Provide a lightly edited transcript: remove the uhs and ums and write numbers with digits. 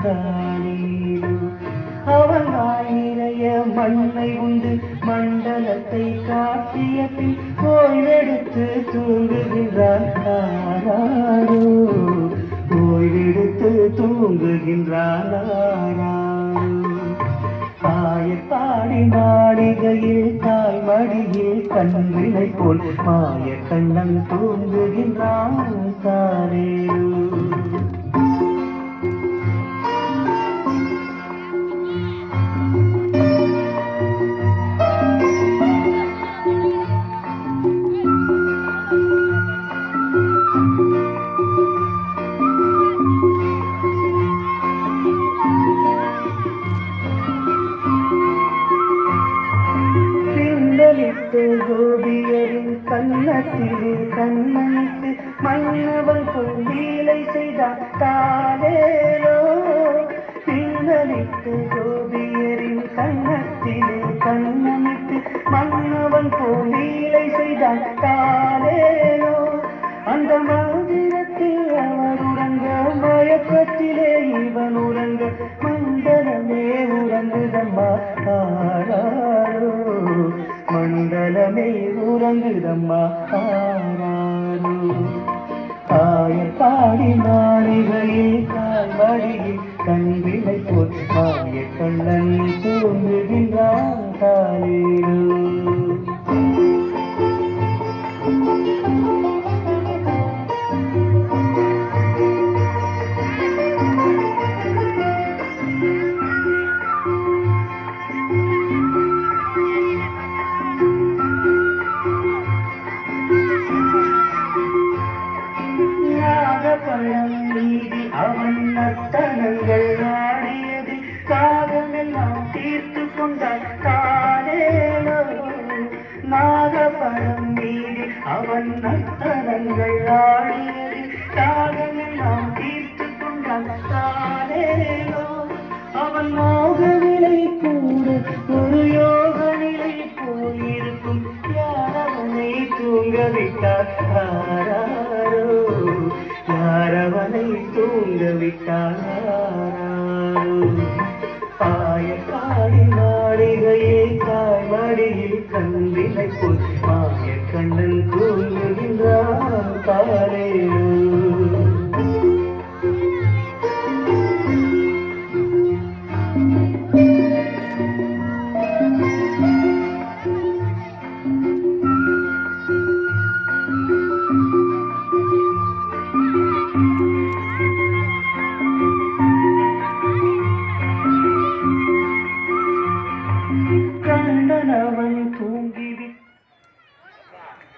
தானேனோ அவன் நிறைய மண்ணை உண்டு மண்டலத்தை காட்டிய பின் ஓய்வெடுத்து தூங்குகின்றான் ஆராரோ ஓய்வெடுத்து தூங்குகின்றான் ஆராரோ பாடி மாளிகையில் தாய் மடியில் கண்வினை போல் மாய கண்ணன் தூங்குகின்றான் தானேனோ கோபியரின் கண்ணத்திலே கண்ணனுக்கு மன்னவன் கோவிலை செய்தார் தானேனோ பின்னலிட்டு கோபியரின் கண்ணத்திலே கண்ணனுக்கு மன்னவன் கோவிலை செய்தார் தானேனோ அந்த மந்திரத்தில் அவர் உறங்க மயக்கத்திலே இவன் உறங்க மண்டலமே உறங்குதம்மா ஆராரோ மண்டலமே உறங்குதம்மா ஆராரோ பாடி மாளிகையில் கால்வழியில் கண்விலை போல் மாய கண்ணன் தூங்குகின்றான் தானேனோ பழம் மீதி அவன் நர்த்தனங்கள் ஆடியது காகமெல்லாம் தீர்த்து கொண்டான் தானேனோ நாகப்பழம் மீதி அவன் நர்த்தனங்கள் ஆடியது காகமெல்லாம் தீர்த்து கொண்டான் தானேனோ அவன் மோக நிலை கூட ஒரு யோக நிலை போயிருக்கும் யாரவனை தூங்கவிட்டார் ஆராரோ யாரவனை தூங்கவிட்டாரோ பாடி மாளிகையில் தாய் மடியில் கண்வினை போல் மாய கண்ணன் தூங்க